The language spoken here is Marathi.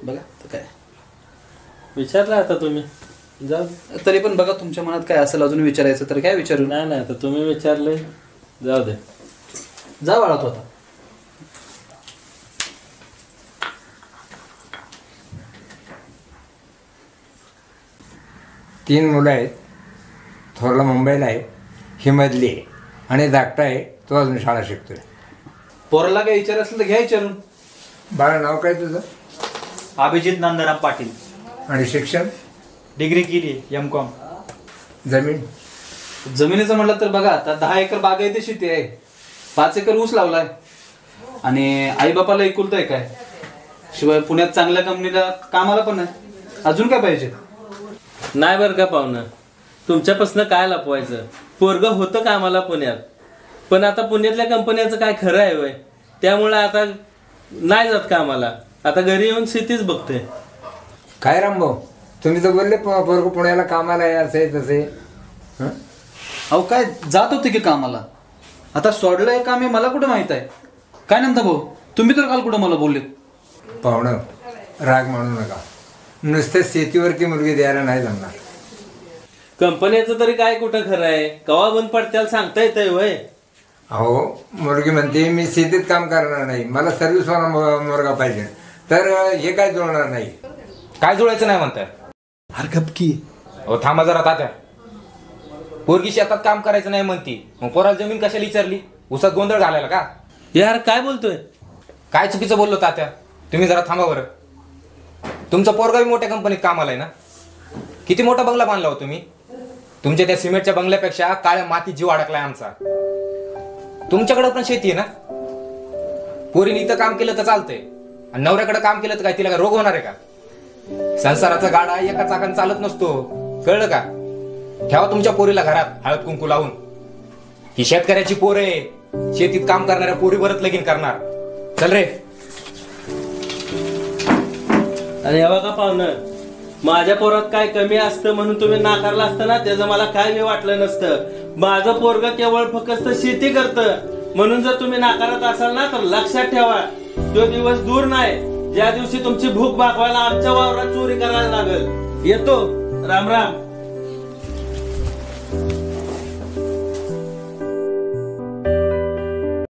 बघा काय विचारलं आता तुम्ही जा. तरी पण बघा तुमच्या मनात काय असेल अजून विचारायचं तर काय विचारू. नाही आता तुम्ही विचारले जाऊ दे. जा बाळा तो आता. तीन मुलं आहेत. थोरला मुंबईला आहे, ही मधली आहे आणि धाकटा आहे तो अजून शाळा शिकतोय. पोराला काय विचार असेल तर घ्या विचारून. बाळा नाव काय तुझं? अभिजित नंदराम पाटील. आणि शिक्षण? डिग्री केली M.Com. जमीन? जमिनीचं म्हटलं तर बघा आता 10 एकर बागायती शेती आहे, 5 एकर ऊस लावलाय आणि आई बापाला एकुलता एक आहे. शिवाय पुण्यात चांगल्या कंपनीला कामाला पण आहे. अजून काय पाहिजे? नाही बरं का पाहुणं, तुमच्यापासून काय लपवायचं. पोरगं होतं कामाला पुण्यात, पण आता पुण्यातल्या कंपन्याचं काय खरं आहे वय, त्यामुळे आता नाही जात कामाला. आता घरी येऊन शेतीच बघते. काय रामभाऊ, तुम्ही तर बोलले पोरगं पुण्याला कामाला आहे असे तसे. अहो काय जात होते की कामाला, आता सोडलंय काम हे मला कुठं माहित आहे. काय नंतर भाऊ तुम्ही तर काल कुठं मला बोलले. पाहुणं राग मानू नका, नुसतं शेतीवरती मुलगी द्यायला नाही जमणार. कंपन्याचं तरी काय कुठं खरं आहे, कवा बंद पडत्याल सांगता येतंय वय. अहो मुलगी म्हणते मी शेतीत काम करणार नाही, मला सर्व्हिसवाला मुलगा पाहिजे. तर हे काय जुळणार नाही. काय जुळायचं नाही म्हणताय? अरे गपकी. हो थांबा जरा तात्या. पोरगी शेतात काम करायचं नाही म्हणती, मग पोराला जमीन कशाला विचारली? उसात गोंधळ घालायला का? यार काय बोलतोय? काय चुकीचं बोललो तात्या? तुम्ही जरा थांबा बरं. तुमचा पोरगा मोठ्या कंपनीत कामाला आहे ना? किती मोठा बंगला बांधला हो तुम्ही? तुमच्या त्या सिमेंटच्या बंगल्यापेक्षा काळ्या मातीत जीव अडकलाय आमचा. तुमच्याकडे पण शेती आहे ना? पोरीने इथं काम केलं तर चालतंय आणि नवऱ्याकडे काम केलं तर काय तिला रोग होणार आहे का? संसाराचा गाडा एका चाकाने चालत नसतो, कळलं का? ठेवा तुमच्या पोरीला घरात हळद कुंकू लावून. ही शेतकऱ्याची पोर आहे, शेतीत काम करणाऱ्या पोरी बरंच लगीन करणार. चल रे. आणि हे बघा पाहुणं, माझ्या पोरात काय कमी असतं म्हणून तुम्ही नाकारला असतं ना, त्याचं मला काय मी वाटलं नसतं. माझं पोरग केवळ फक्त शेती करतं म्हणून जर तुम्ही नाकारत असाल ना, तर लक्षात ठेवा तो दिवस दूर नाही ज्या दिवशी तुमची भूक भागवायला आमच्या वावरात चोरी करायला लागल. येतो. राम राम.